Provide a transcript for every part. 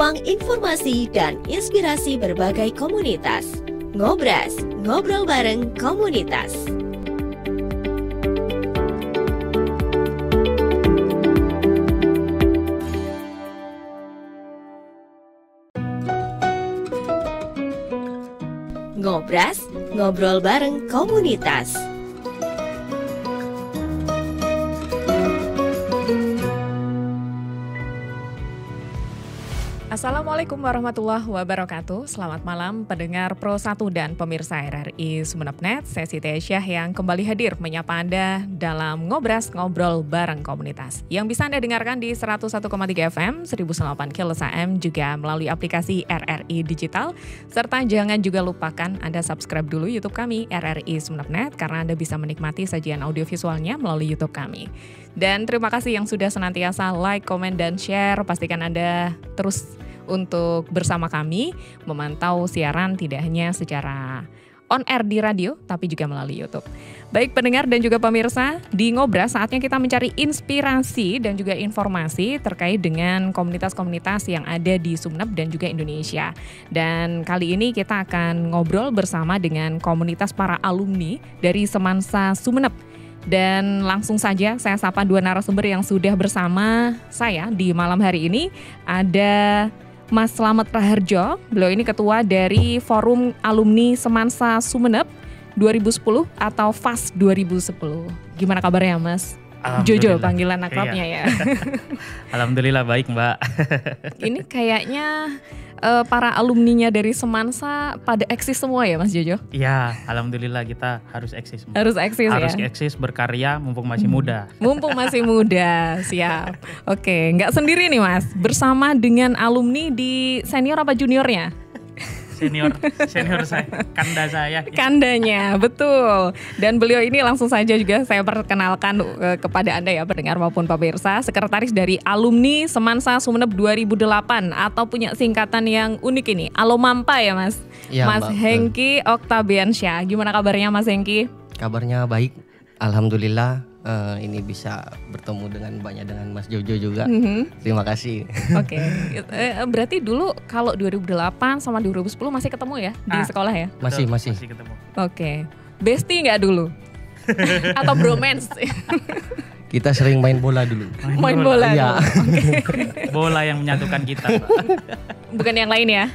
ruang informasi dan inspirasi berbagai komunitas. Ngobras, ngobrol bareng komunitas. Ngobras, ngobrol bareng komunitas. Assalamualaikum warahmatullahi wabarakatuh. Selamat malam pendengar Pro 1 dan pemirsa RRI Sumeneb.net. Saya Siti Aisyah yang kembali hadir menyapa Anda dalam Ngobras Ngobrol Bareng Komunitas. Yang bisa Anda dengarkan di 101,3 FM, 1008 kHz AM, juga melalui aplikasi RRI Digital. Serta jangan juga lupakan Anda subscribe dulu YouTube kami RRI Sumeneb.net karena Anda bisa menikmati sajian audiovisualnya melalui YouTube kami. Dan terima kasih yang sudah senantiasa like, komen, dan share. Pastikan Anda terus untuk bersama kami memantau siaran tidak hanya secara on air di radio, tapi juga melalui YouTube. Baik pendengar dan juga pemirsa, di Ngobras saatnya kita mencari inspirasi dan juga informasi terkait dengan komunitas-komunitas yang ada di Sumeneb dan juga Indonesia. Dan kali ini kita akan ngobrol bersama dengan komunitas para alumni dari Semansa Sumeneb. Dan langsung saja saya sapa dua narasumber yang sudah bersama saya di malam hari ini. Ada Mas Slamet Raharjo, beliau ini ketua dari Forum Alumni Semansa Sumeneb 2010 atau FAS 2010. Gimana kabarnya Mas? Jojo panggilan akrabnya ya. Alhamdulillah baik Mbak. Ini kayaknya para alumninya dari Semansa pada eksis semua ya Mas Jojo? Iya, alhamdulillah kita harus eksis. Harus eksis ya? Harus eksis, berkarya mumpung masih muda. Mumpung masih muda, siap. Oke, nggak sendiri nih Mas, bersama dengan alumni di senior apa juniornya? Senior saya, kanda saya. Kandanya, betul. Dan beliau ini langsung saja juga saya perkenalkan kepada Anda ya pendengar maupun pemirsa, sekretaris dari alumni Semansa Sumeneb 2008 atau punya singkatan yang unik ini, Alomampa ya Mas. Ya, Mas Hengki Oktabiansyah. Gimana kabarnya Mas Hengki? Kabarnya baik, alhamdulillah. Ini bisa bertemu dengan Mas Jojo juga. Terima kasih. Oke. Berarti dulu kalau 2008 sama 2010 masih ketemu ya di sekolah ya? Masih ketemu. Oke. Bestie nggak dulu? Atau bromance? Kita sering main bola dulu. Main bola. Ya. Okay. Bola yang menyatukan kita. Bukan yang lain ya?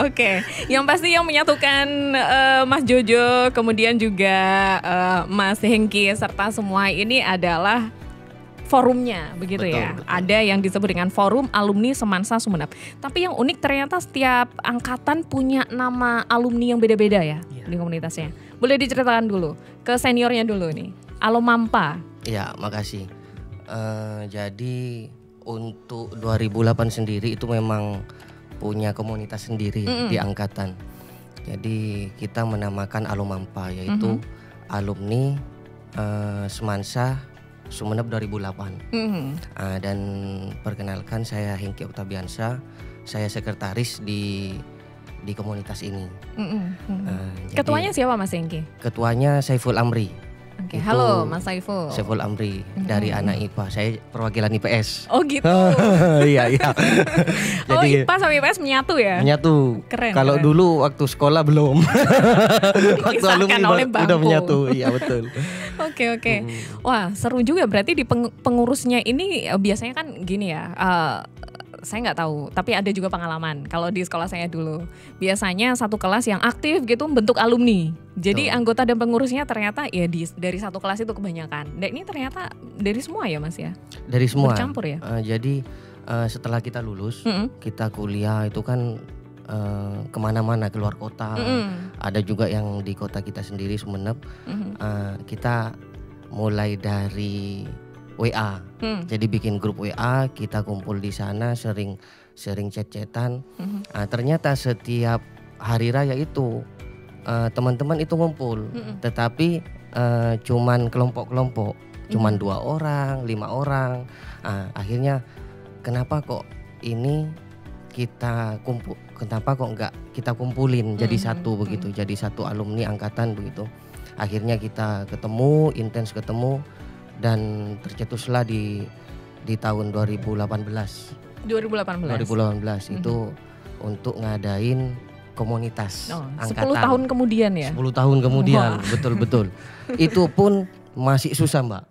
Oke. Yang pasti yang menyatukan Mas Jojo, kemudian juga Mas Hengki serta semua ini adalah forumnya, begitu ya. Betul. Ada yang disebut dengan Forum Alumni Semansa Sumeneb. Tapi yang unik ternyata setiap angkatan punya nama alumni yang beda-beda ya di komunitasnya. Boleh diceritakan dulu ke seniornya dulu nih. Alomampa. Ya, makasih. Jadi untuk 2008 sendiri itu memang punya komunitas sendiri di angkatan. Jadi kita menamakan Alomampa, yaitu alumni Semansa Sumeneb 2008. Dan perkenalkan saya Hengki Oktabiansyah, saya sekretaris di komunitas ini. Ketuanya siapa Mas Hengki? Ketuanya Saiful Amri. Oke, halo Mas Saiful. Saiful Amri dari anak IPA. Saya perwakilan IPS. Oh gitu. Iya. Oh IPA sama IPS menyatu ya? Menyatu. Keren. Kalau dulu waktu sekolah belum. Waktu alumni udah menyatu. Iya betul. Oke. Wah seru juga berarti di pengurusnya ini biasanya kan gini ya. Saya nggak tahu, tapi ada juga pengalaman. Kalau di sekolah saya dulu, biasanya satu kelas yang aktif gitu bentuk alumni. Jadi anggota dan pengurusnya ternyata ya dari satu kelas itu kebanyakan. Dan ini ternyata dari semua ya Mas ya? Dari semua. Bercampur ya? Jadi setelah kita lulus, kita kuliah itu kan kemana-mana, keluar kota. Ada juga yang di kota kita sendiri Sumeneb. Kita mulai dari WA, jadi bikin grup WA, kita kumpul di sana, sering chat-chatan. Ternyata setiap hari raya itu teman-teman itu ngumpul, tetapi cuman kelompok-kelompok, cuman 2 orang, 5 orang. Akhirnya kenapa kok ini kita kumpul, kenapa kok nggak kita kumpulin jadi satu begitu, jadi satu alumni angkatan begitu. Akhirnya kita ketemu, intens ketemu. Dan tercetuslah di tahun 2018. 2018 itu untuk ngadain komunitas 10 angkatan. tahun kemudian ya? 10 tahun kemudian, betul. Itu pun masih susah, Mbak.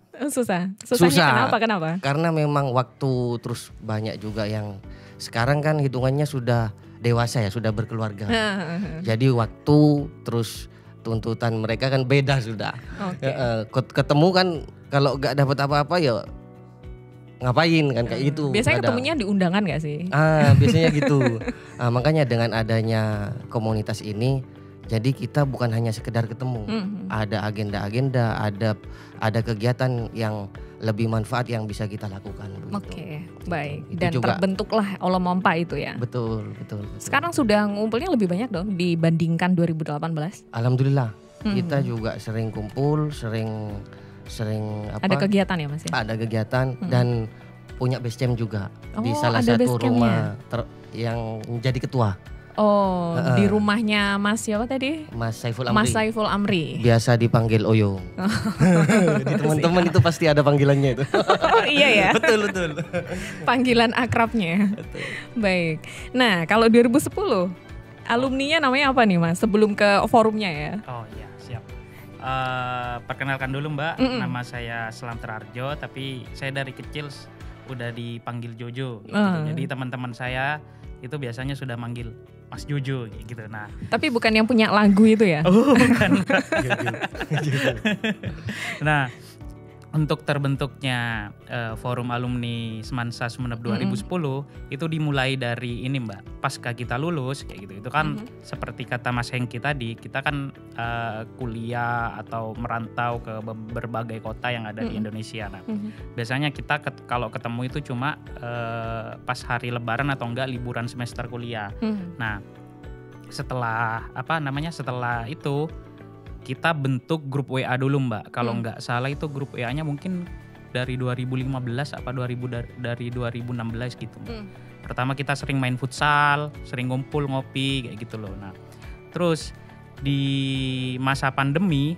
Susahnya kenapa? Karena memang waktu, terus banyak juga yang sekarang kan hitungannya sudah dewasa ya, sudah berkeluarga. Jadi waktu, terus tuntutan mereka kan beda sudah. Ketemu kan kalau gak dapat apa-apa ya ngapain kan kayak gitu. Biasanya ketemunya di undangan gak sih? Biasanya gitu. Makanya dengan adanya komunitas ini, jadi kita bukan hanya sekedar ketemu. Ada agenda-agenda, ada kegiatan yang lebih manfaat yang bisa kita lakukan. Oke, baik. Itu Dan juga, terbentuklah Olomompa itu ya. Betul. Sekarang sudah ngumpulnya lebih banyak dong dibandingkan 2018. Alhamdulillah. Kita juga sering kumpul, sering apa? Ada kegiatan ya Mas ya? Ada kegiatan dan punya base camp juga di salah ada satu base rumah yang menjadi ketua. Di rumahnya Mas siapa tadi? Mas Saiful Amri. Mas Saiful Amri. Biasa dipanggil Oyo. Di teman-teman itu pasti ada panggilannya itu. Oh iya ya. Betul. Panggilan akrabnya. Betul. Baik. Nah, kalau 2010 alumninya namanya apa nih Mas? Sebelum ke forumnya ya. Oh iya, siap. Perkenalkan dulu Mbak, nama saya Selam Terarjo, tapi saya dari kecil udah dipanggil Jojo gitu. Jadi teman-teman saya itu biasanya sudah manggil Mas Jojo gitu. Nah, tapi bukan yang punya lagu itu ya? Bukan. Nah, untuk terbentuknya forum alumni Semansa Sumeneb 2010 itu dimulai dari ini Mbak, pasca kita lulus kayak gitu. Itu kan seperti kata Mas Hengki tadi, kita kan kuliah atau merantau ke berbagai kota yang ada di Indonesia. Nah, biasanya kita kalau ketemu itu cuma pas hari Lebaran atau enggak liburan semester kuliah. Nah, setelah setelah itu kita bentuk grup WA dulu Mbak. Kalau nggak salah itu grup WA-nya mungkin dari 2015 apa dari 2016 gitu Mbak. Pertama kita sering main futsal, sering ngumpul ngopi kayak gitu loh. Nah, terus di masa pandemi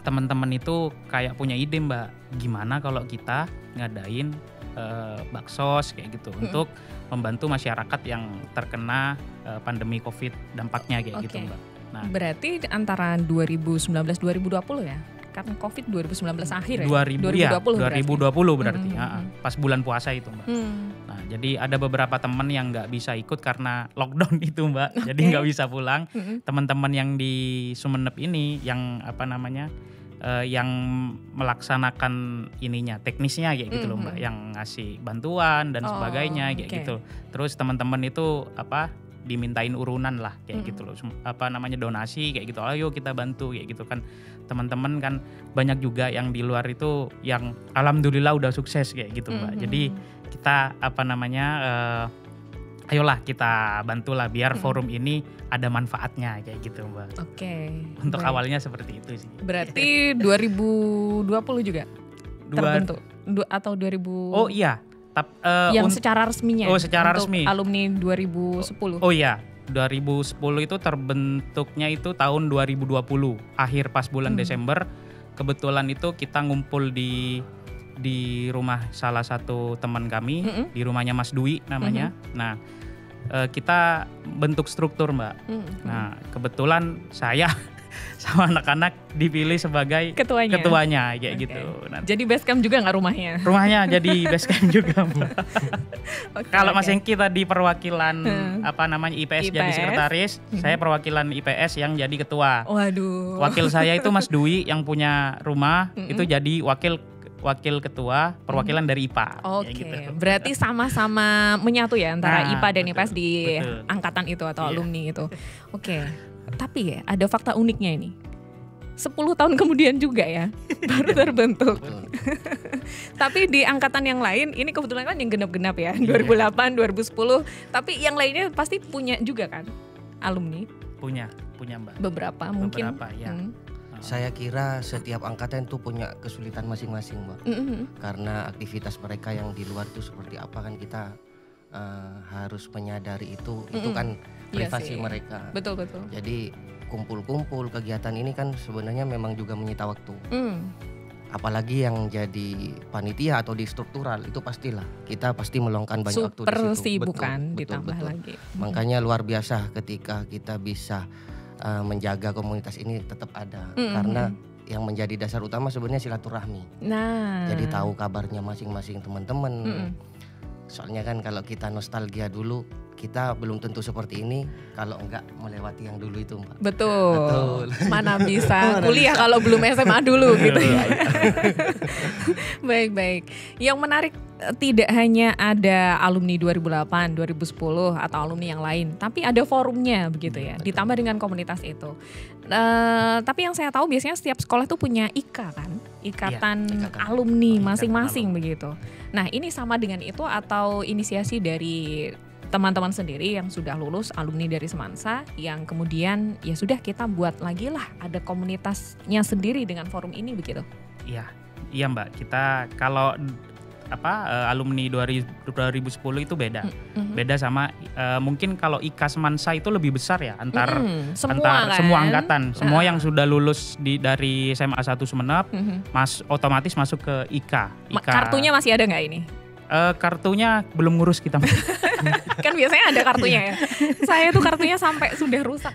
teman-teman itu kayak punya ide Mbak, gimana kalau kita ngadain baksos kayak gitu untuk membantu masyarakat yang terkena pandemi COVID dampaknya kayak gitu Mbak. Nah, berarti antara 2019-2020 ya? Karena COVID 2019 akhir ya? 2020 berarti. Pas bulan puasa itu Mbak. Nah, jadi ada beberapa teman yang nggak bisa ikut karena lockdown itu Mbak. Jadi nggak bisa pulang. Teman-teman yang di Sumeneb ini yang yang melaksanakan ininya, teknisnya kayak gitu loh Mbak, yang ngasih bantuan dan sebagainya kayak gitu. Terus teman-teman itu dimintain urunan lah kayak gitu loh, donasi kayak gitu. Ayo kita bantu kayak gitu kan. Teman-teman kan banyak juga yang di luar itu yang alhamdulillah udah sukses kayak gitu Mbak. Jadi kita ayolah kita bantulah biar forum ini ada manfaatnya kayak gitu Mbak. Oke. Untuk awalnya seperti itu sih. Berarti 2020 juga terbentuk atau 2000? Oh iya. Yang secara resminya. Oh secara untuk resmi. Alumni 2010. Oh iya. 2010 itu terbentuknya itu tahun 2020 akhir pas bulan Desember. Kebetulan itu kita ngumpul di rumah salah satu teman kami, di rumahnya Mas Dwi namanya. Nah, kita bentuk struktur Mbak. Nah, kebetulan saya sama anak-anak dipilih sebagai ketuanya kayak gitu. Nah, jadi basecamp juga nggak rumahnya? Rumahnya jadi basecamp juga Mbak. Kalau Mas Hengki tadi perwakilan IPS jadi sekretaris, saya perwakilan IPS yang jadi ketua. Waduh. Wakil saya itu Mas Dwi yang punya rumah, itu jadi wakil ketua perwakilan dari IPA. Oke, gitu. Berarti sama-sama menyatu ya antara IPA dan IPS di angkatan itu atau alumni itu. Oke, tapi ya ada fakta uniknya ini. 10 tahun kemudian juga ya baru terbentuk. Tapi di angkatan yang lain ini kebetulan kan yang genap-genap ya, 2008, 2010. Tapi yang lainnya pasti punya juga kan alumni? Punya Mbak. Beberapa mungkin. Beberapa ya. Saya kira setiap angkatan itu punya kesulitan masing-masing Mbak. Karena aktivitas mereka yang di luar itu seperti apa kan kita harus menyadari itu kan privasi mereka. Betul. Jadi kumpul-kumpul kegiatan ini kan sebenarnya memang juga menyita waktu. apalagi yang jadi panitia atau di struktural itu pastilah kita pasti meluangkan banyak waktu di Super situ. sibuk Betul, kan betul, ditambah betul. lagi. Makanya luar biasa ketika kita bisa menjaga komunitas ini tetap ada, karena yang menjadi dasar utama sebenarnya silaturahmi. Nah, Jadi tahu kabarnya masing-masing teman-teman. Soalnya kan kalau kita nostalgia dulu, kita belum tentu seperti ini kalau enggak melewati yang dulu itu, Mbak. betul. Mana bisa kuliah kalau belum SMA dulu gitu ya. Baik. Yang menarik tidak hanya ada alumni 2008, 2010 atau alumni yang lain, tapi ada forumnya begitu ya. Betul. Ditambah dengan komunitas itu. Tapi yang saya tahu biasanya setiap sekolah tuh punya IKA kan, ikatan ikatan. alumni Ikatan masing-masing alumni. begitu. Nah, ini sama dengan itu atau inisiasi dari teman-teman sendiri yang sudah lulus alumni dari Semansa yang kemudian ya sudah kita buat lagi lah ada komunitasnya sendiri dengan forum ini begitu. Iya Mbak, kita kalau alumni 2010 itu beda. Beda sama mungkin kalau IKA Semansa itu lebih besar ya antar semua angkatan, semua yang sudah lulus dari SMA 1 Sumenep otomatis masuk ke IKA. Kartunya masih ada nggak ini? Kartunya belum ngurus kita. Kan biasanya ada kartunya ya. Saya tuh kartunya sampai sudah rusak.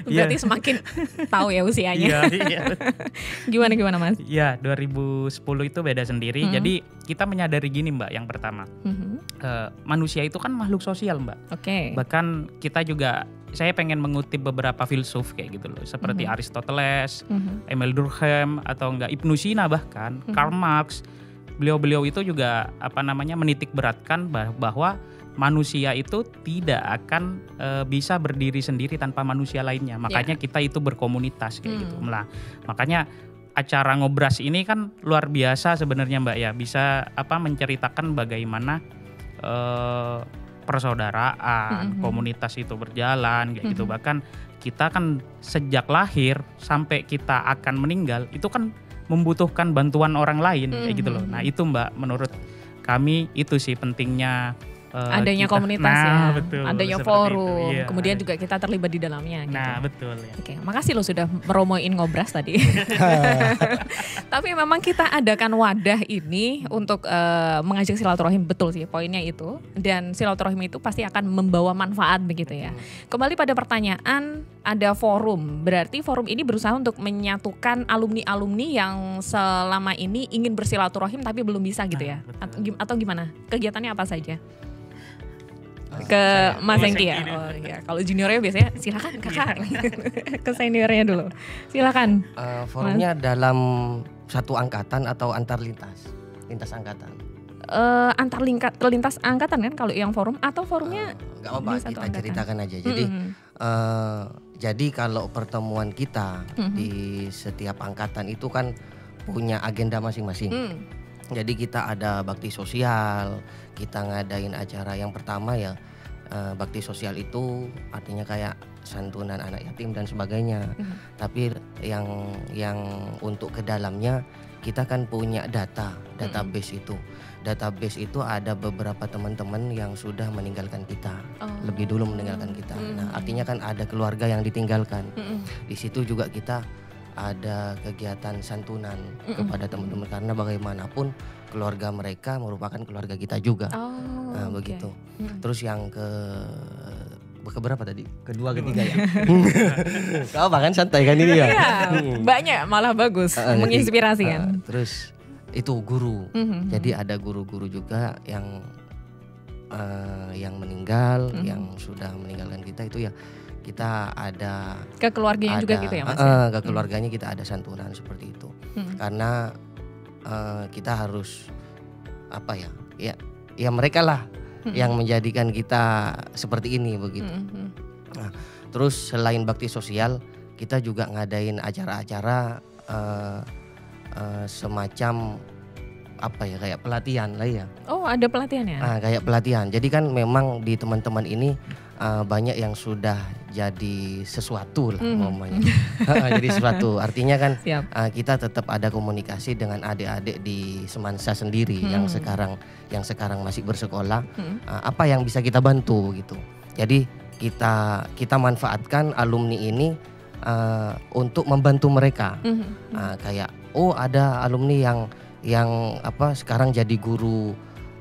Berarti semakin tahu ya usianya. Iya. Gimana Mas? Iya, 2010 itu beda sendiri. Jadi kita menyadari gini Mbak, yang pertama manusia itu kan makhluk sosial Mbak. Oke. Bahkan kita juga, saya pengen mengutip beberapa filsuf kayak gitu loh, seperti Aristoteles, Emil Durkheim, atau enggak Ibnu Sina bahkan, Karl Marx. Beliau itu juga menitik beratkan bahwa manusia itu tidak akan bisa berdiri sendiri tanpa manusia lainnya. Makanya kita itu berkomunitas kayak gitu. Nah, makanya acara Ngobras ini kan luar biasa sebenarnya Mbak ya, bisa menceritakan bagaimana persaudaraan, komunitas itu berjalan kayak gitu. Bahkan kita kan sejak lahir sampai kita akan meninggal itu kan membutuhkan bantuan orang lain kayak gitu loh. Nah, itu Mbak menurut kami itu sih pentingnya adanya kita, komunitas ya, betul, adanya forum, kemudian juga kita terlibat di dalamnya. Gitu. Nah betul ya. Oke, makasih lo sudah meromoin Ngobras tadi. Tapi memang kita adakan wadah ini untuk mengajak silaturahim, betul sih poinnya itu. Dan silaturahim itu pasti akan membawa manfaat begitu ya. Kembali pada pertanyaan, ada forum, berarti forum ini berusaha untuk menyatukan alumni-alumni yang selama ini ingin bersilaturahim tapi belum bisa gitu ya. Atau gimana? Kegiatannya apa saja? Ke Mas Hengki ya. Oh iya, kalau juniornya biasanya silakan Kakak. Ke seniornya dulu. Silakan. Forumnya dalam satu angkatan atau antar lintas angkatan? Antar lintas angkatan kan kalau yang forum, atau forumnya nggak apa-apa, kita angkatan ceritakan aja. Jadi jadi kalau pertemuan kita di setiap angkatan itu kan punya agenda masing-masing. Jadi kita ada bakti sosial, kita ngadain acara yang pertama ya, bakti sosial itu artinya kayak santunan anak yatim dan sebagainya. Tapi yang untuk ke dalamnya kita kan punya database itu. Database itu ada beberapa teman-teman yang sudah meninggalkan kita, lebih dulu meninggalkan kita. Nah, artinya kan ada keluarga yang ditinggalkan. Di situ juga kita ada kegiatan santunan kepada teman-teman, karena bagaimanapun keluarga mereka merupakan keluarga kita juga. Begitu. Terus yang keberapa tadi? Kedua, ketiga ya. Kau bahkan santai kan ini ya? Iya, banyak malah bagus, menginspirasi kan. Terus itu guru. Jadi ada guru-guru juga yang meninggal, yang sudah meninggalkan kita itu ya. Kita ada ke keluarganya juga gitu ya Mas? Ke keluarganya kita ada santunan seperti itu. Karena kita harus ya mereka lah yang menjadikan kita seperti ini begitu. Nah, terus selain bakti sosial, kita juga ngadain acara-acara semacam kayak pelatihan lah ya. Oh, ada pelatihannya? Kayak pelatihan. Jadi kan memang di teman-teman ini banyak yang sudah jadi sesuatu lah ngomongnya. Jadi sesuatu. Artinya kan kita tetap ada komunikasi dengan adik-adik di Semansa sendiri yang sekarang masih bersekolah. Apa yang bisa kita bantu gitu. Jadi kita manfaatkan alumni ini untuk membantu mereka. Kayak ada alumni yang sekarang jadi guru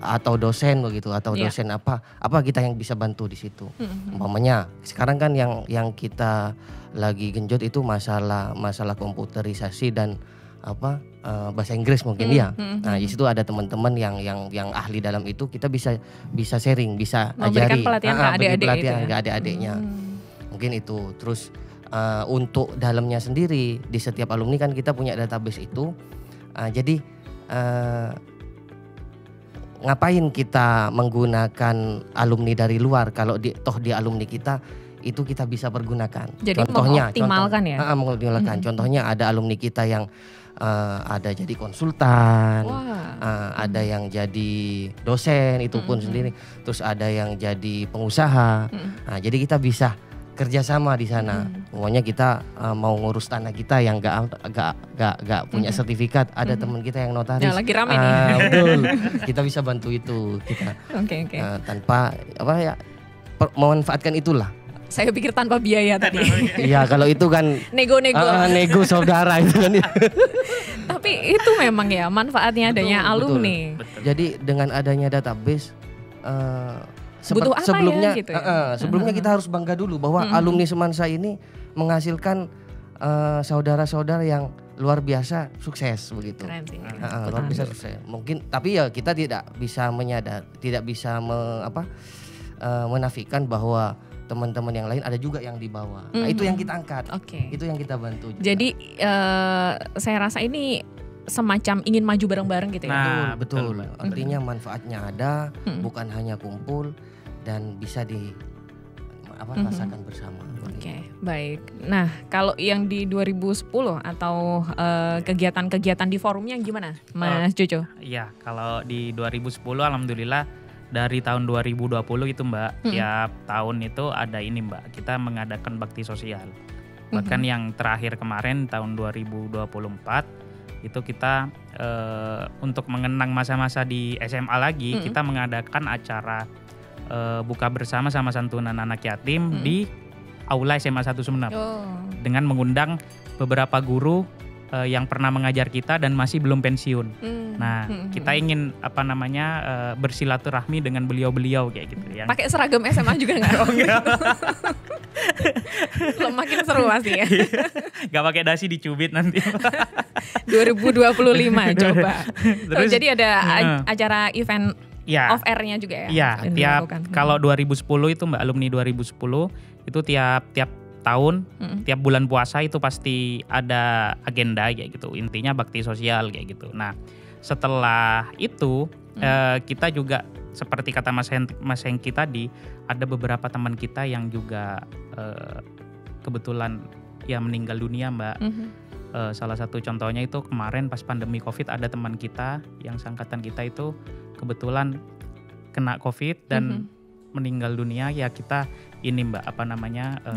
atau dosen begitu, atau dosen apa kita yang bisa bantu di situ. Umpamanya sekarang kan yang kita lagi genjot itu masalah komputerisasi dan bahasa Inggris mungkin ya. Nah, di situ ada teman-teman yang ahli dalam itu, kita bisa sharing, bisa memberikan ajari pelatihan ke adik-adiknya. Mungkin itu. Terus untuk dalamnya sendiri di setiap alumni kan kita punya database itu. Jadi ngapain kita menggunakan alumni dari luar kalau di alumni kita itu kita bisa pergunakan. Jadi mengoptimalkan ya. Mengoptimalkan. Contohnya ada alumni kita yang ada jadi konsultan, ada yang jadi dosen itu pun sendiri, terus ada yang jadi pengusaha. Nah, jadi kita bisa kerjasama di sana. Pokoknya kita mau ngurus tanah kita yang gak punya sertifikat, ada teman kita yang notaris. Nah, lagi rame nih. Betul. Kita bisa bantu itu kita. Oke. Tanpa memanfaatkan itulah. Saya pikir tanpa biaya tadi. Iya, kalau itu kan nego nego saudara itu kan. Tapi itu memang ya manfaatnya adanya alumni. Betul. Jadi dengan adanya database butuh apa sebelumnya ya, gitu ya? Sebelumnya kita harus bangga dulu bahwa alumni Semansa ini menghasilkan saudara-saudara yang luar biasa sukses begitu. Keren sih. Luar biasa sukses. Mungkin tapi ya kita tidak bisa menafikan bahwa teman-teman yang lain ada juga yang di bawah. Nah, itu yang kita angkat. Itu yang kita bantu juga. Jadi saya rasa ini semacam ingin maju bareng-bareng gitu ya. Nah, betul. Artinya manfaatnya ada, bukan hanya kumpul dan bisa rasakan bersama. Oke, baik. Nah, kalau yang di 2010 atau kegiatan-kegiatan di forumnya gimana, Mas Jojo? Iya, kalau di 2010 alhamdulillah dari tahun 2020 itu Mbak, tiap tahun itu ada ini Mbak, kita mengadakan bakti sosial. Bahkan yang terakhir kemarin tahun 2024 itu kita untuk mengenang masa-masa di SMA lagi, kita mengadakan acara buka bersama sama santunan anak yatim di Aula SMA 1 Sumeneb. Dengan mengundang beberapa guru yang pernah mengajar kita dan masih belum pensiun. Nah, kita ingin bersilaturahmi dengan beliau-beliau kayak gitu ya. Pakai seragam SMA juga enggak? Makin seru pasti ya. Gak pakai dasi dicubit nanti. 2025 coba. Terus, jadi ada acara event off air-nya juga ya? Iya, kalau 2010 itu Mbak, alumni 2010 itu tiap tahun, tiap bulan puasa itu pasti ada agenda kayak gitu. Intinya bakti sosial kayak gitu. Nah, setelah itu kita juga seperti kata Mas Hengki tadi, ada beberapa teman kita yang juga kebetulan ya meninggal dunia Mbak. Salah satu contohnya itu kemarin pas pandemi COVID ada teman kita yang seangkatan kita itu kebetulan kena COVID dan meninggal dunia. Ya kita ini Mbak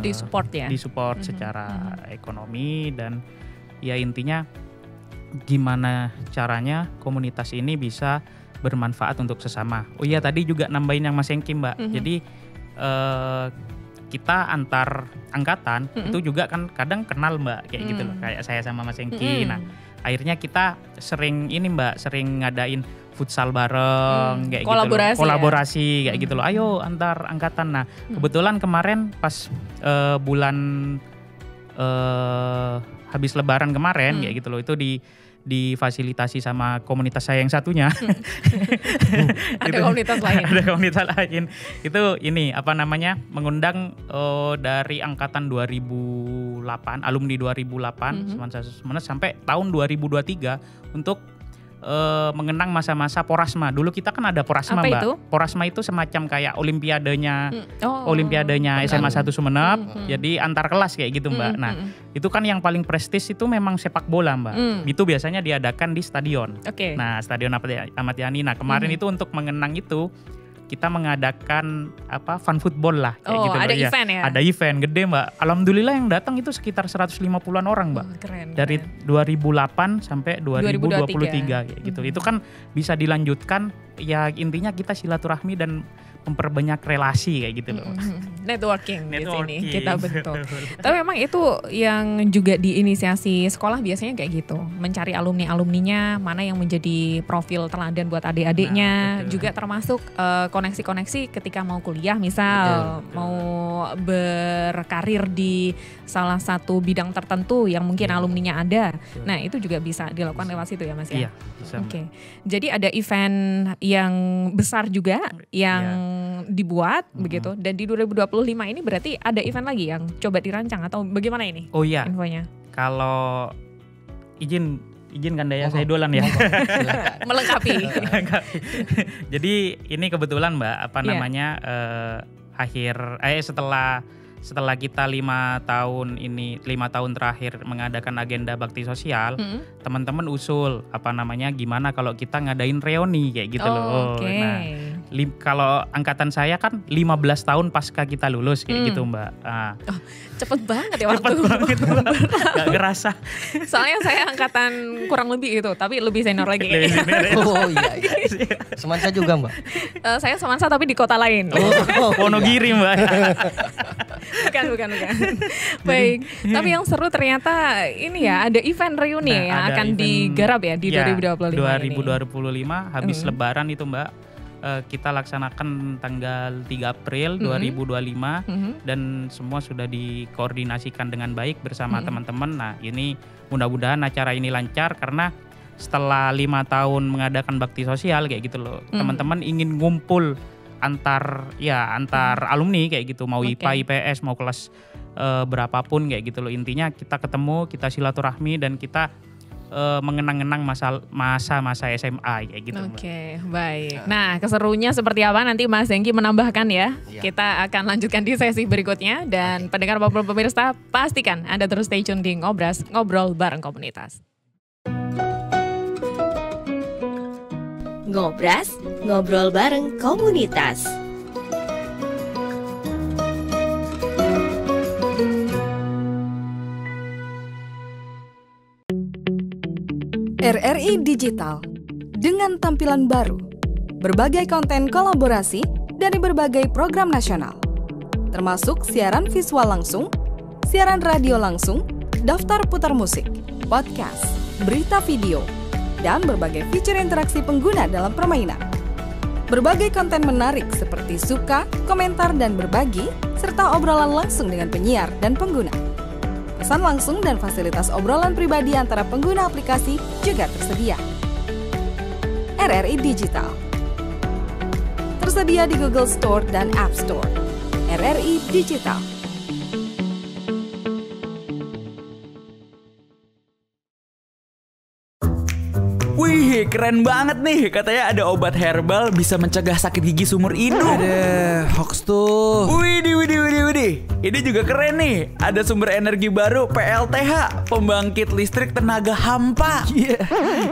disupport ya, disupport secara ekonomi dan ya intinya gimana caranya komunitas ini bisa bermanfaat untuk sesama. Oh iya tadi juga nambahin yang Mas Hengki Mbak. Jadi kita antar angkatan itu juga kan kadang kenal Mbak kayak gitu loh, kayak saya sama Mas Hengki. Nah akhirnya kita sering ini Mbak, sering ngadain futsal bareng kayak kolaborasi gitu loh. Kolaborasi ya? Kayak gitu loh. Ayo antar angkatan. Nah, kebetulan kemarin pas bulan habis lebaran kemarin kayak gitu loh. Itu difasilitasi sama komunitas saya yang satunya. Ada komunitas lain. Ada komunitas lain. Itu ini mengundang dari angkatan 2008, alumni 2008 sampai tahun 2023 untuk mengenang masa-masa Porasma. Dulu kita kan ada Porasma Mbak. Itu? Porasma itu semacam kayak olimpiadenya SMA 1 Sumeneb. Jadi antar kelas kayak gitu Mbak. Nah itu kan yang paling prestis itu memang sepak bola Mbak. Itu biasanya diadakan di stadion. Nah Stadion Ahmad Yani. Nah kemarin itu untuk mengenang itu kita mengadakan fun football lah kayak gitu ada loh. event ya? Ada event gede Mbak. Alhamdulillah yang datang itu sekitar 150-an orang Mbak. Keren. Dari 2008 sampai 2023 kayak gitu. Itu kan bisa dilanjutkan, ya intinya kita silaturahmi dan memperbanyak relasi kayak gitu loh. Networking di sini kita bentuk. Tapi memang itu yang juga diinisiasi sekolah biasanya kayak gitu. Mencari alumni-alumninya, mana yang menjadi profil teladan buat adik-adiknya. Juga termasuk koneksi-koneksi ketika mau kuliah misal. Mau berkarir di salah satu bidang tertentu yang mungkin alumninya ada. Nah itu juga bisa dilakukan lewat situ ya Mas ya? Iya bisa. Oke. Jadi ada event yang besar juga yang dibuat begitu, dan di 2025 ini berarti ada event lagi yang coba dirancang atau bagaimana ini? Oh iya. Infonya. Kalau izin kan Daya, saya duluan ya. Melengkapi. Jadi ini kebetulan Mbak, setelah kita 5 tahun terakhir mengadakan agenda bakti sosial, teman-teman usul gimana kalau kita ngadain reuni kayak gitu loh. Okay. Nah, kalau angkatan saya kan 15 tahun pasca kita lulus kayak gitu Mbak. Cepet banget ya waktu. Cepet banget gak ngerasa. Soalnya saya angkatan kurang lebih itu, tapi lebih senior lagi. Oh iya. Semansa juga Mbak? Saya semansa tapi di kota lain. Wonogiri Mbak. Bukan. Baik, tapi yang seru ternyata ini ya, ada event reuni yang akan digarap ya di 2025 ini. 2025 habis lebaran itu Mbak. Kita laksanakan tanggal 3 April 2025 dan semua sudah dikoordinasikan dengan baik bersama teman-teman. Nah ini mudah-mudahan acara ini lancar karena setelah 5 tahun mengadakan bakti sosial kayak gitu loh, teman-teman ingin ngumpul antar alumni kayak gitu, mau IPA, IPS, mau kelas berapapun kayak gitu loh. Intinya kita ketemu, kita silaturahmi dan kita mengenang-enang masa-masa SMA kayak gitu. Oke, baik. Nah, keseruannya seperti apa nanti Mas Hengki menambahkan ya. Kita akan lanjutkan di sesi berikutnya dan pendengar maupun pemirsa pastikan Anda terus stay tune di Ngobras, ngobrol bareng komunitas. Ngobras, ngobrol bareng komunitas. RRI Digital dengan tampilan baru, berbagai konten kolaborasi dari berbagai program nasional, termasuk siaran visual langsung, siaran radio langsung, daftar putar musik, podcast, berita video, dan berbagai fitur interaksi pengguna dalam permainan. Berbagai konten menarik seperti suka, komentar, dan berbagi, serta obrolan langsung dengan penyiar dan pengguna. Pesan langsung dan fasilitas obrolan pribadi antara pengguna aplikasi juga tersedia. RRI Digital tersedia di Google Store dan App Store. RRI Digital. Wih, keren banget nih. Katanya ada obat herbal bisa mencegah sakit gigi seumur hidup. Ada hoax tuh. Widih. Ini juga keren nih. Ada sumber energi baru PLTH, pembangkit listrik tenaga hampa. Iya,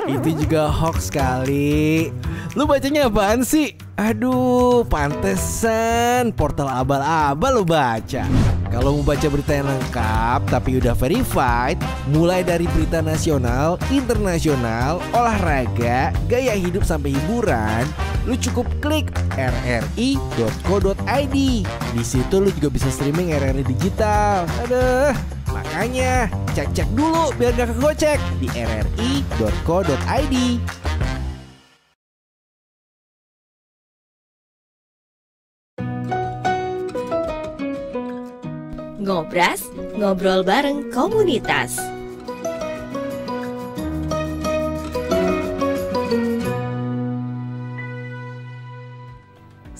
itu juga hoax kali. Lu bacanya apaan sih? Aduh, pantesan portal abal-abal lu baca. Kalau mau baca berita yang lengkap tapi udah verified, mulai dari berita nasional, internasional, olahraga, gaya hidup sampai hiburan, lu cukup klik rri.co.id. Di situ lu juga bisa streaming RRI Digital. Aduh, makanya cek-cek dulu biar gak kegocek di rri.co.id. Ngobras, ngobrol bareng komunitas.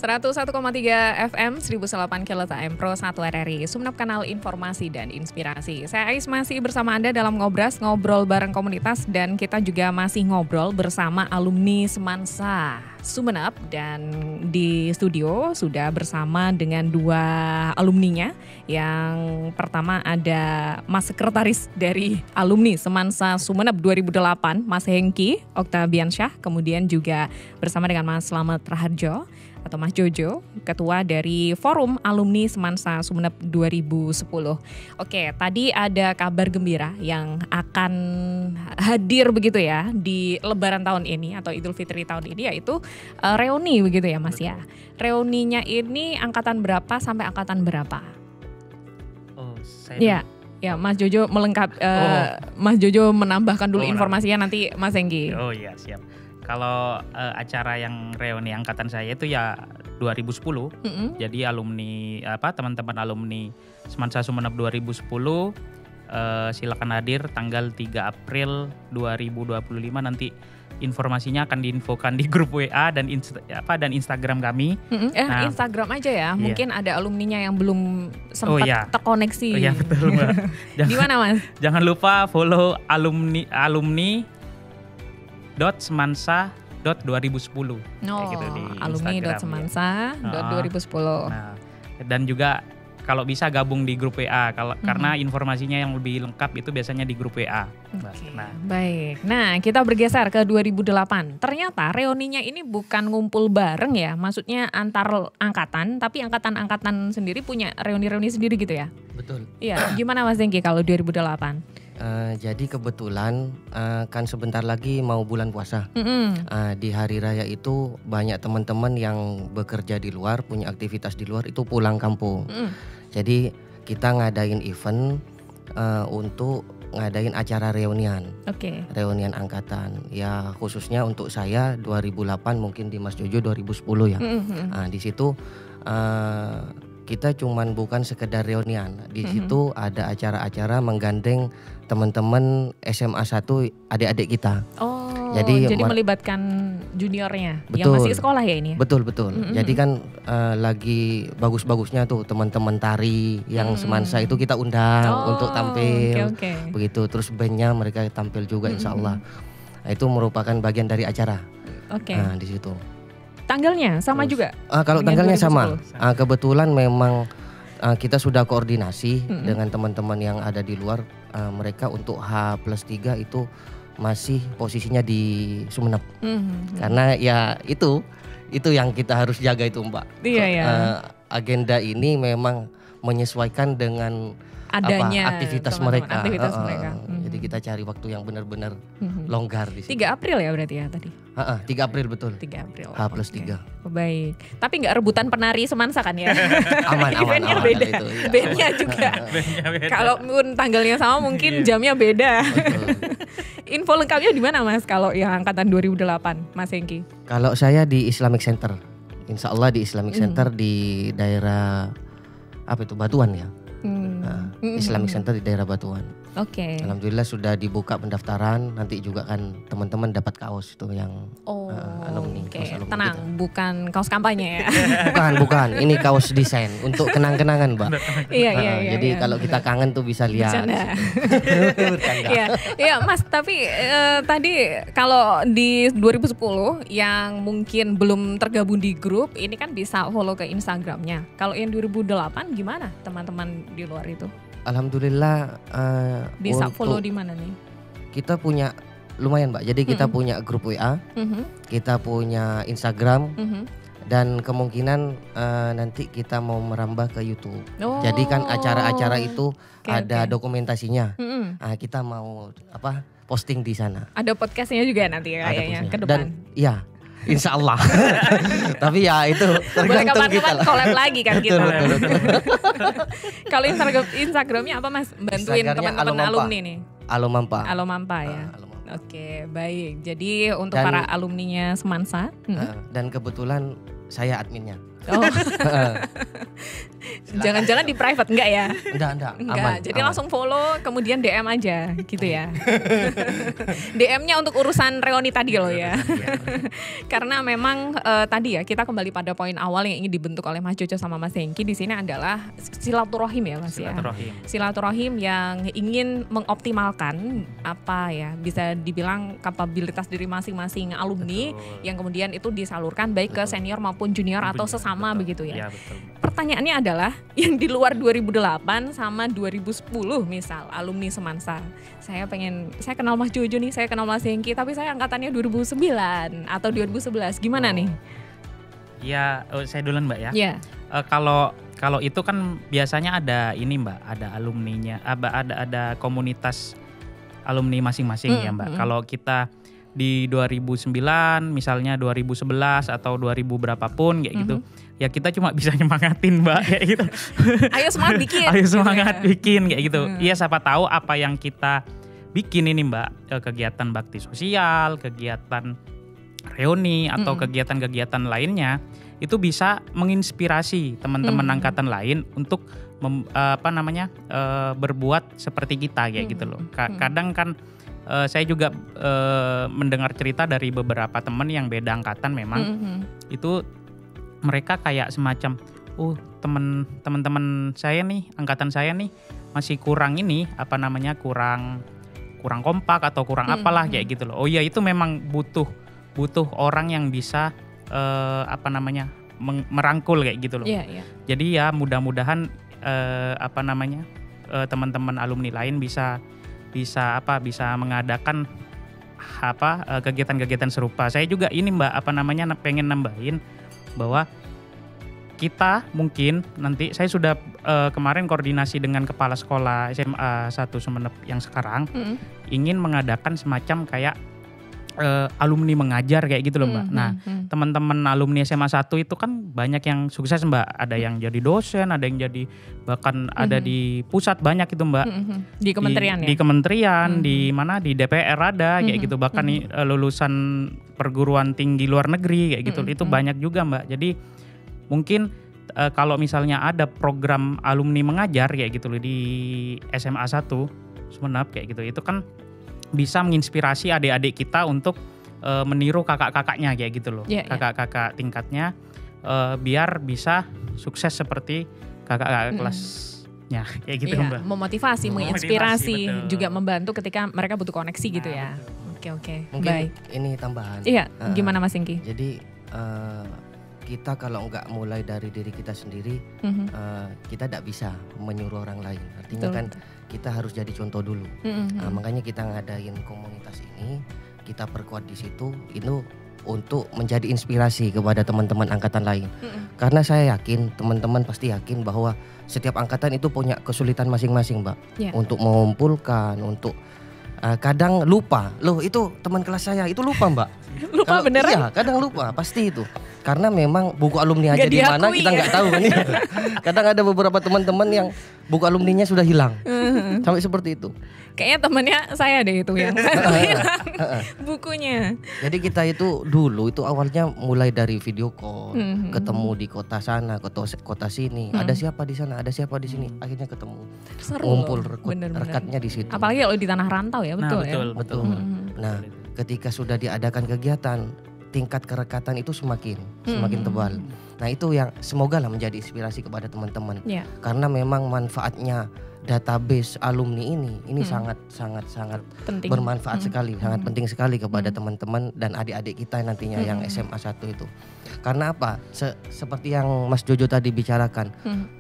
101,3 FM 1008 kHz Pro 1 RRI Sumeneb, kanal informasi dan inspirasi. Saya Ais masih bersama Anda dalam Ngobras, ngobrol bareng komunitas, dan kita juga masih ngobrol bersama alumni Semansa Sumeneb, dan di studio sudah bersama dengan dua alumninya. Yang pertama ada Mas Sekretaris dari alumni Semansa Sumeneb 2008, Mas Hengki Oktaviansyah, kemudian juga bersama dengan Mas Slamet Raharjo atau Mas Jojo, Ketua dari Forum Alumni Semansa Sumeneb 2010. Oke, tadi ada kabar gembira yang akan hadir begitu ya di Lebaran tahun ini atau Idul Fitri tahun ini, yaitu reuni begitu ya Mas ya. Reuninya ini angkatan berapa sampai angkatan berapa? Oh, saya Ya, Mas Jojo Mas Jojo menambahkan dulu informasinya, nanti Mas Enggi. Oh iya, siap. Kalau acara yang reuni angkatan saya itu ya 2010. Jadi teman-teman alumni Semansa Sumeneb 2010 silakan hadir tanggal 3 April 2025. Nanti informasinya akan diinfokan di grup WA dan Instagram kami. Nah, Instagram aja ya. Mungkin ada alumninya yang belum sempat terkoneksi. Oh iya, betul Mbak. Gimana Mas? Jangan lupa follow alumni.semansa.2010. Gitu di alumni.semansa.2010. Nah, dan juga kalau bisa gabung di grup WA karena informasinya yang lebih lengkap itu biasanya di grup WA. Baik. Nah, kita bergeser ke 2008. Ternyata reuninya ini bukan ngumpul bareng ya. Maksudnya antar angkatan, tapi angkatan-angkatan sendiri punya reuni-reuni sendiri gitu ya. Betul. Iya, gimana Mas Zengki kalau 2008? Jadi kebetulan kan sebentar lagi mau bulan puasa. Di hari raya itu banyak teman-teman yang bekerja di luar, punya aktivitas di luar itu pulang kampung. Jadi kita ngadain event untuk ngadain acara reunian. Reunian angkatan. Ya khususnya untuk saya 2008, mungkin di Mas Jojo 2010 ya. Di situ kita cuman bukan sekedar reunian. Di situ ada acara-acara menggandeng teman-teman SMA 1 adik-adik kita. Jadi melibatkan juniornya. Betul. Yang masih sekolah ya ini. Betul. Jadi kan lagi bagus-bagusnya tuh teman-teman tari yang Semansa itu kita undang untuk tampil. Begitu, terus bandnya mereka tampil juga insya Allah. Nah, itu merupakan bagian dari acara. Nah, di situ. Tanggalnya sama juga? Kalau tanggalnya sama. Kebetulan memang kita sudah koordinasi dengan teman-teman yang ada di luar. Mereka untuk H+3 itu masih posisinya di Sumeneb. Karena ya itu yang kita harus jaga itu Mbak. Agenda ini memang menyesuaikan dengan adanya aktivitas mereka. Jadi kita cari waktu yang benar-benar longgar di sini. 3 April ya berarti ya tadi? 3 April betul. 3 April. H+3. Baik. Tapi nggak rebutan penari Semansa kan ya? aman. Eventnya beda. Itu, iya. Bandnya juga. Kalaupun tanggalnya sama mungkin jamnya beda. Info lengkapnya di mana Mas kalau yang angkatan 2008 Mas Hengki? Kalau saya di Islamic Center. Insya Allah di Islamic Center di daerah Batuan ya. Islamic Center di daerah Batuan. Alhamdulillah sudah dibuka pendaftaran. Nanti juga kan teman-teman dapat kaos itu yang alumni. Tenang, kita. Bukan kaos kampanye ya. bukan. Ini kaos desain untuk kenang-kenangan, Mbak. Iya. Jadi kalau kita kangen tuh bisa lihat. Iya, Mas. Tapi tadi kalau di 2010 yang mungkin belum tergabung di grup, ini kan bisa follow ke Instagramnya. Kalau yang 2008 gimana teman-teman di luar itu? Alhamdulillah bisa follow di mana nih? Kita punya lumayan Mbak. Jadi kita punya grup WA, kita punya Instagram, dan kemungkinan nanti kita mau merambah ke YouTube. Jadi kan acara-acara itu ada dokumentasinya. Kita mau posting di sana. Ada podcastnya juga nanti kayaknya ke depan. Dan iya. Insya Allah. Tapi ya itu tergantung kita lah. Collab lagi kan kita. Betul. Kalau Instagramnya apa Mas? Bantuin teman-teman alumni nih. Alomampa ya. Oke, baik. Jadi untuk para alumninya Semansa. Dan kebetulan saya adminnya. Jangan-jangan di private enggak ya? Enggak. Aman, jadi langsung follow kemudian DM aja gitu ya. DM-nya untuk urusan reuni tadi loh ya. Karena memang tadi ya kita kembali pada poin awal yang ingin dibentuk oleh Mas Jojo sama Mas Hengki di sini adalah silaturahim ya Mas ya. Silaturahim yang ingin mengoptimalkan bisa dibilang kapabilitas diri masing-masing alumni yang kemudian itu disalurkan baik ke senior maupun junior atau sesama begitu ya. Pertanyaannya adalah yang di luar 2008 sama 2010 misal alumni Semansa. Saya kenal Mas Jojo nih, saya kenal Mas Hengki, tapi saya angkatannya 2009 atau 2011. Gimana nih? Ya, saya duluan Mbak ya. Iya. Kalau itu kan biasanya ada ini Mbak, ada alumninya, ada komunitas alumni masing-masing ya Mbak. Kalau kita di 2009 misalnya 2011 atau 2000 berapapun kayak gitu, ya kita cuma bisa nyemangatin Mbak kayak gitu. Ayo semangat bikin. Ayo semangat bikin kayak gitu. Iya, siapa tahu apa yang kita bikin ini Mbak, kegiatan bakti sosial, kegiatan reuni atau kegiatan-kegiatan lainnya itu bisa menginspirasi teman-teman angkatan lain untuk berbuat seperti kita kayak gitu loh. Kadang kan saya juga mendengar cerita dari beberapa teman yang beda angkatan memang itu mereka kayak semacam teman-teman saya nih, angkatan saya nih masih kurang ini kurang kompak atau kurang apalah kayak gitu loh. Oh iya, itu memang butuh orang yang bisa merangkul kayak gitu loh. Jadi ya mudah-mudahan teman-teman alumni lain bisa mengadakan kegiatan-kegiatan serupa. Saya juga ini Mbak pengen nambahin bahwa kita mungkin nanti, saya sudah kemarin koordinasi dengan kepala sekolah SMA 1 Sumeneb yang sekarang ingin mengadakan semacam kayak alumni mengajar kayak gitu loh Mbak. Nah, teman-teman alumni SMA 1 itu kan banyak yang sukses Mbak. Ada yang jadi dosen, ada yang jadi bahkan ada di pusat banyak itu Mbak. Di kementerian Di kementerian, di mana di DPR ada kayak gitu. Bahkan lulusan perguruan tinggi luar negeri kayak gitu. Itu banyak juga Mbak. Jadi mungkin kalau misalnya ada program alumni mengajar kayak gitu loh di SMA 1 Sumeneb kayak gitu. Itu kan bisa menginspirasi adik-adik kita untuk meniru kakak-kakaknya kayak gitu loh. Kakak-kakak tingkatnya biar bisa sukses seperti kakak-kakak kelasnya kayak gitu Mbak. Memotivasi, menginspirasi, betul. juga membantu ketika mereka butuh koneksi gitu ya. Oke. Mungkin Baik. ini tambahan. Iya, gimana Mas Singki? Jadi kita kalau nggak mulai dari diri kita sendiri, kita tidak bisa menyuruh orang lain. Artinya kan kita harus jadi contoh dulu. Makanya kita ngadain komunitas ini, kita perkuat di situ, itu untuk menjadi inspirasi kepada teman-teman angkatan lain. Karena saya yakin, teman-teman pasti yakin bahwa setiap angkatan itu punya kesulitan masing-masing, Mbak. Untuk mengumpulkan, untuk kadang lupa. Loh, itu teman kelas saya, itu lupa, Mbak. Lupa beneran? Iya, kadang lupa, pasti itu. Karena memang buku alumni aja di mana kita nggak tahu kan. Kadang ada beberapa teman-teman yang buku alumninya sudah hilang. Sampai seperti itu. Kayaknya temannya saya deh itu yang hilang bukunya. Jadi kita itu dulu itu awalnya mulai dari video call, ketemu di kota sana, kota sini. Ada siapa di sana, ada siapa di sini. Akhirnya ketemu. Seru Ngumpul bener-bener. rekatnya di situ. Apalagi kalau di tanah rantau ya, betul ya. Betul. Nah, ketika sudah diadakan kegiatan, tingkat kerekatan itu semakin tebal. Nah, itu yang semoga lah menjadi inspirasi kepada teman-teman. Karena memang manfaatnya database alumni ini sangat penting. Bermanfaat sekali, sangat penting sekali kepada teman-teman dan adik-adik kita nantinya yang SMA 1 itu. Karena apa? Seperti yang Mas Jojo tadi bicarakan,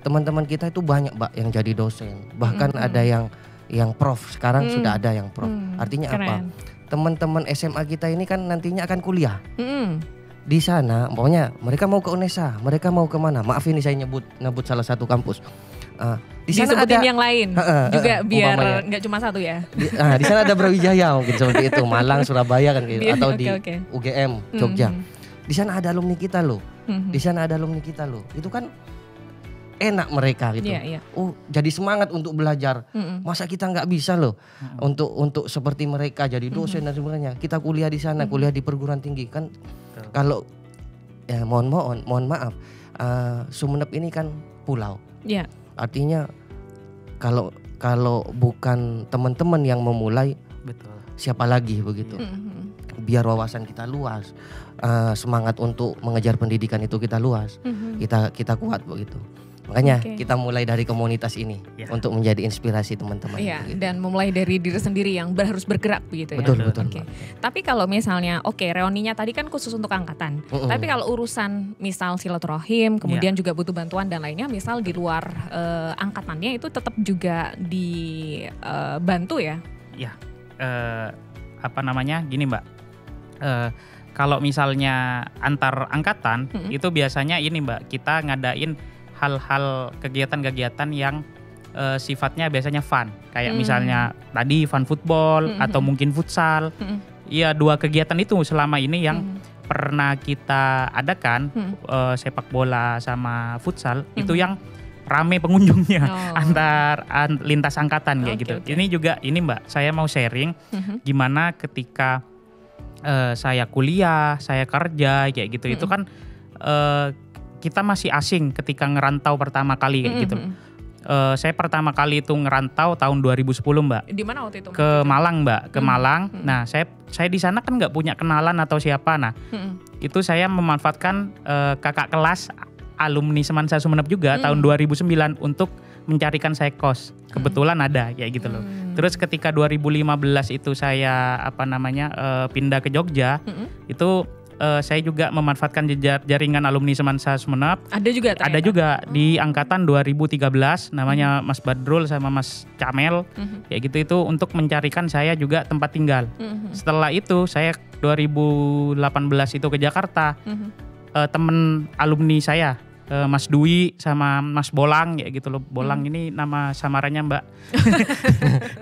teman-teman kita itu banyak Mbak yang jadi dosen. Bahkan ada yang prof, sekarang sudah ada yang prof. Artinya keren. apa? Teman-teman SMA kita ini kan nantinya akan kuliah. Di sana, pokoknya mereka mau ke UNESA, mereka mau kemana? Maaf ini saya nyebut salah satu kampus. Di sana disebutin ada yang lain juga biar nggak cuma satu ya. Di sana ada Brawijaya mungkin seperti itu, Malang, Surabaya kan gitu, atau di UGM, Jogja. Di sana ada alumni kita loh. Di sana ada alumni kita loh. Itu kan enak mereka gitu. Oh, jadi semangat untuk belajar. Masa kita nggak bisa loh untuk seperti mereka jadi dosen dan sebagainya. Kita kuliah di sana, kuliah di perguruan tinggi kan. Kalau ya mohon maaf, Sumeneb ini kan pulau. Artinya kalau bukan teman-teman yang memulai, siapa lagi begitu. Biar wawasan kita luas, semangat untuk mengejar pendidikan itu kita luas, kita kuat begitu. Makanya kita mulai dari komunitas ini untuk menjadi inspirasi teman-teman. Gitu. Dan memulai dari diri sendiri yang harus bergerak begitu ya. Betul. Tapi kalau misalnya reuninya tadi kan khusus untuk angkatan. Tapi kalau urusan misal silaturahim, kemudian juga butuh bantuan dan lainnya, misal di luar angkatannya itu tetap juga dibantu ya? Iya. Gini Mbak. Kalau misalnya antar angkatan itu biasanya ini Mbak, kita ngadain hal-hal kegiatan-kegiatan yang sifatnya biasanya fun. Kayak misalnya tadi fun football atau mungkin futsal. Iya, 2 kegiatan itu selama ini yang pernah kita adakan, sepak bola sama futsal itu yang rame pengunjungnya antar lintas angkatan kayak gitu. Ini juga ini Mbak, saya mau sharing gimana ketika saya kuliah, saya kerja kayak gitu. Itu kan kita masih asing ketika ngerantau pertama kali kayak gitu. Saya pertama kali itu ngerantau tahun 2010 Mbak. Di mana waktu itu? Ke Malang Mbak, ke Malang. Nah saya di sana kan nggak punya kenalan atau siapa. Nah itu saya memanfaatkan kakak kelas alumni Semansa Sumeneb juga tahun 2009 untuk mencarikan saya kos. Kebetulan ada kayak gitu loh. Terus ketika 2015 itu saya pindah ke Jogja, itu saya juga memanfaatkan jaringan alumni Semansa Sumeneb. Ada juga ternyata? Ada juga di angkatan 2013 namanya Mas Badrul sama Mas Camel. Kayak gitu itu untuk mencarikan saya juga tempat tinggal. Setelah itu saya 2018 itu ke Jakarta. Temen alumni saya Mas Dwi sama Mas Bolang ya gitu loh. Bolang ini nama samarannya Mbak.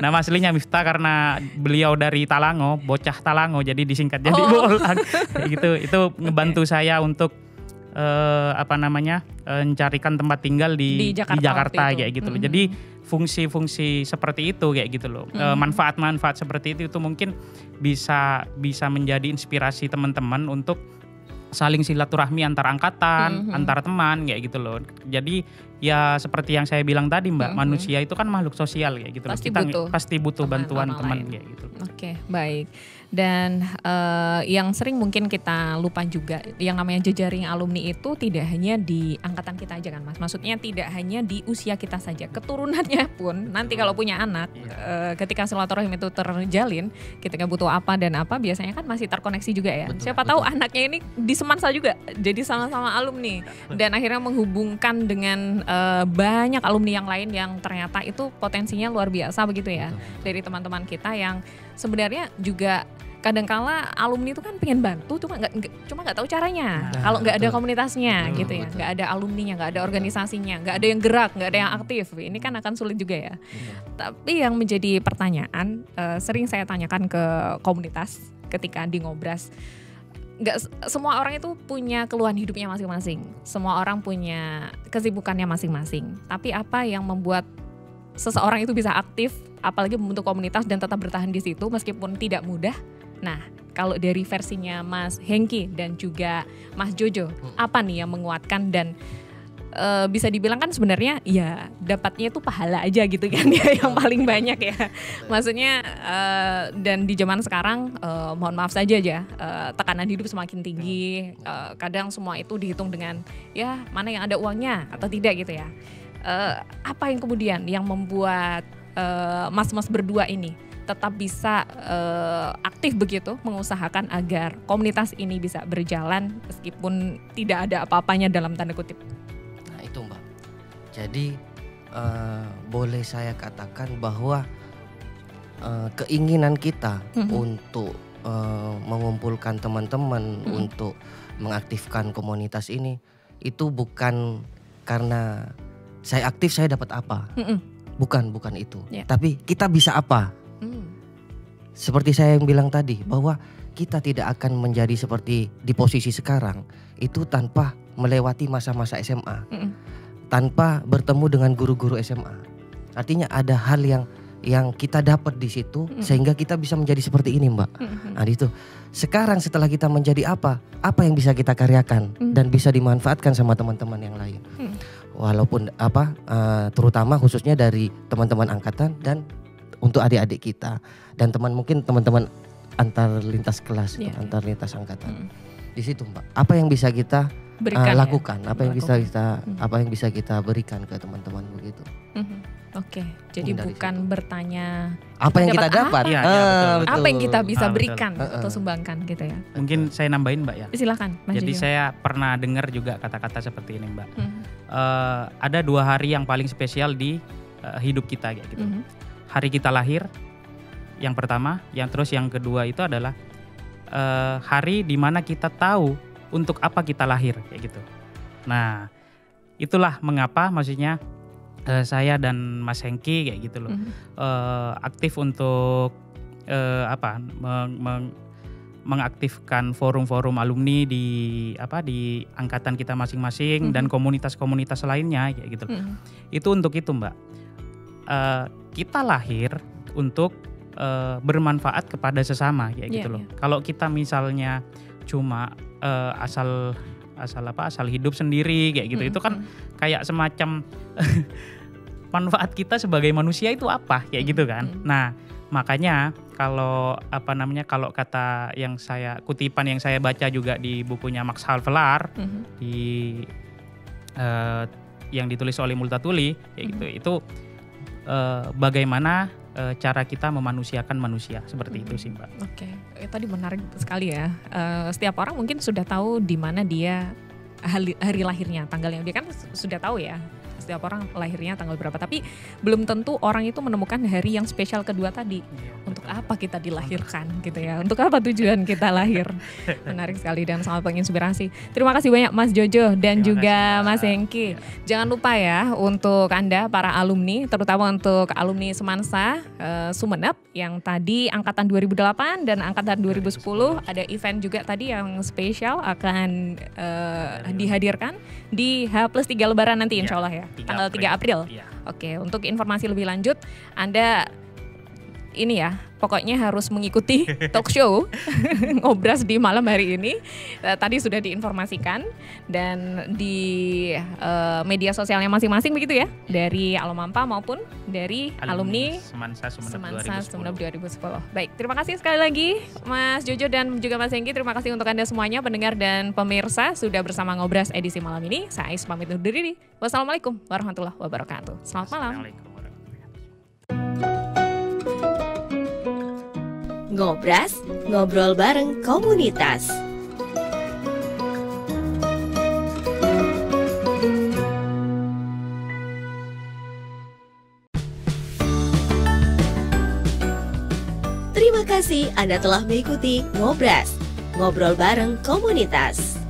Nama aslinya Miftah karena beliau dari Talango, bocah Talango jadi disingkat jadi Bolang. Kayak gitu. Itu ngebantu saya untuk mencarikan tempat tinggal di Jakarta kayak gitu loh. Jadi fungsi-fungsi seperti itu kayak gitu loh. Manfaat-manfaat seperti itu mungkin bisa menjadi inspirasi teman-teman untuk saling silaturahmi antar angkatan, antar teman kayak gitu loh. Jadi ya seperti yang saya bilang tadi Mbak, manusia itu kan makhluk sosial kayak gitu pasti loh. Kita butuh pasti butuh bantuan teman kayak gitu. Oke, baik. Dan yang sering mungkin kita lupa juga, yang namanya jejaring alumni itu tidak hanya di angkatan kita aja kan Mas. Maksudnya tidak hanya di usia kita saja, keturunannya pun nanti kalau punya anak, ketika silaturahim itu terjalin, ketika butuh apa dan apa biasanya kan masih terkoneksi juga ya. Siapa tahu anaknya ini di Semansa juga, jadi sama-sama alumni dan akhirnya menghubungkan dengan banyak alumni yang lain yang ternyata itu potensinya luar biasa begitu ya. Dari teman-teman kita yang sebenarnya juga kadangkala alumni itu kan pengen bantu cuma nggak tahu caranya. Kalau nggak ada komunitasnya gitu ya, nggak ada alumninya, nggak ada organisasinya, nggak ada yang gerak, nggak ada yang aktif, ini kan akan sulit juga ya. Tapi yang menjadi pertanyaan sering saya tanyakan ke komunitas ketika di Ngobras, nggak semua orang itu punya keluhan hidupnya masing-masing, semua orang punya kesibukannya masing-masing. Tapi apa yang membuat seseorang itu bisa aktif, apalagi membentuk komunitas dan tetap bertahan di situ meskipun tidak mudah? Nah, kalau dari versinya Mas Hengki dan juga Mas Jojo, apa nih yang menguatkan dan bisa dibilang kan sebenarnya ya dapatnya itu pahala aja gitu kan ya yang paling banyak ya. Maksudnya dan di zaman sekarang mohon maaf saja aja tekanan hidup semakin tinggi, kadang semua itu dihitung dengan ya mana yang ada uangnya atau tidak gitu ya. Apa yang kemudian yang membuat mas-mas berdua ini tetap bisa aktif begitu mengusahakan agar komunitas ini bisa berjalan meskipun tidak ada apa-apanya dalam tanda kutip? Nah itu Mbak, jadi boleh saya katakan bahwa keinginan kita untuk mengumpulkan teman-teman untuk mengaktifkan komunitas ini itu bukan karena saya aktif saya dapat apa, bukan itu, tapi kita bisa apa. Seperti saya yang bilang tadi bahwa kita tidak akan menjadi seperti di posisi sekarang itu tanpa melewati masa-masa SMA, tanpa bertemu dengan guru-guru SMA. Artinya ada hal yang kita dapat di situ sehingga kita bisa menjadi seperti ini Mbak. Nah itu sekarang setelah kita menjadi apa yang bisa kita karyakan dan bisa dimanfaatkan sama teman-teman yang lain. Walaupun terutama khususnya dari teman-teman angkatan dan untuk adik-adik kita dan mungkin teman-teman antar lintas kelas, antar lintas angkatan. Di situ Mbak, apa yang bisa kita lakukan, apa yang bisa kita berikan ke teman-teman begitu. Oke, jadi bukan bertanya apa yang kita dapat, apa yang kita bisa berikan atau sumbangkan gitu ya. Mungkin saya nambahin Mbak ya. Silakan Mas Jadi Jojo. saya pernah dengar juga kata-kata seperti ini Mbak. Ada 2 hari yang paling spesial di hidup kita kayak gitu. Hari kita lahir yang pertama, yang kedua itu adalah hari di mana kita tahu untuk apa kita lahir kayak gitu. Nah, itulah mengapa maksudnya saya dan Mas Hengki kayak gitu loh aktif untuk mengaktifkan forum-forum alumni di angkatan kita masing-masing dan komunitas-komunitas lainnya kayak gitu. Itu untuk itu, Mbak. Kita lahir untuk bermanfaat kepada sesama kayak gitu loh. Kalau kita misalnya cuma asal hidup sendiri kayak gitu, itu kan kayak semacam manfaat kita sebagai manusia itu apa kayak gitu kan. Nah, makanya kalau kata yang kutipan yang saya baca juga di bukunya Max Havelaar yang ditulis oleh Multatuli kayak gitu, itu bagaimana cara kita memanusiakan manusia seperti itu sih, Mbak. Oke, tadi menarik sekali ya. Setiap orang mungkin sudah tahu di mana dia hari lahirnya, tanggalnya dia kan sudah tahu ya. Setiap orang lahirnya tanggal berapa, tapi belum tentu orang itu menemukan hari yang spesial kedua tadi. Untuk apa kita dilahirkan gitu ya? Untuk apa tujuan kita lahir? Menarik sekali dan sangat menginspirasi. Terima kasih banyak Mas Jojo dan juga Mas Hengki. Jangan lupa ya untuk Anda para alumni, terutama untuk alumni Semansa Sumeneb yang tadi angkatan 2008 dan angkatan 2010 ada event juga tadi yang spesial akan dihadirkan di H+3 Lebaran nanti insya Allah ya. Tanggal 3 April. Iya. Oke, untuk informasi lebih lanjut Anda ini ya, pokoknya harus mengikuti talk show Ngobras di malam hari ini. Tadi sudah diinformasikan dan di media sosialnya masing-masing begitu ya, dari Alomampa maupun dari alumni Semansa Sumeneb 2010. Baik, terima kasih sekali lagi Mas Jojo dan juga Mas Hengki. Terima kasih untuk Anda semuanya pendengar dan pemirsa sudah bersama Ngobras edisi malam ini. Saya Ais pamit undur diri. Wassalamualaikum warahmatullahi wabarakatuh. Selamat malam. Ngobras, ngobrol bareng komunitas. Terima kasih Anda telah mengikuti Ngobras, ngobrol bareng komunitas.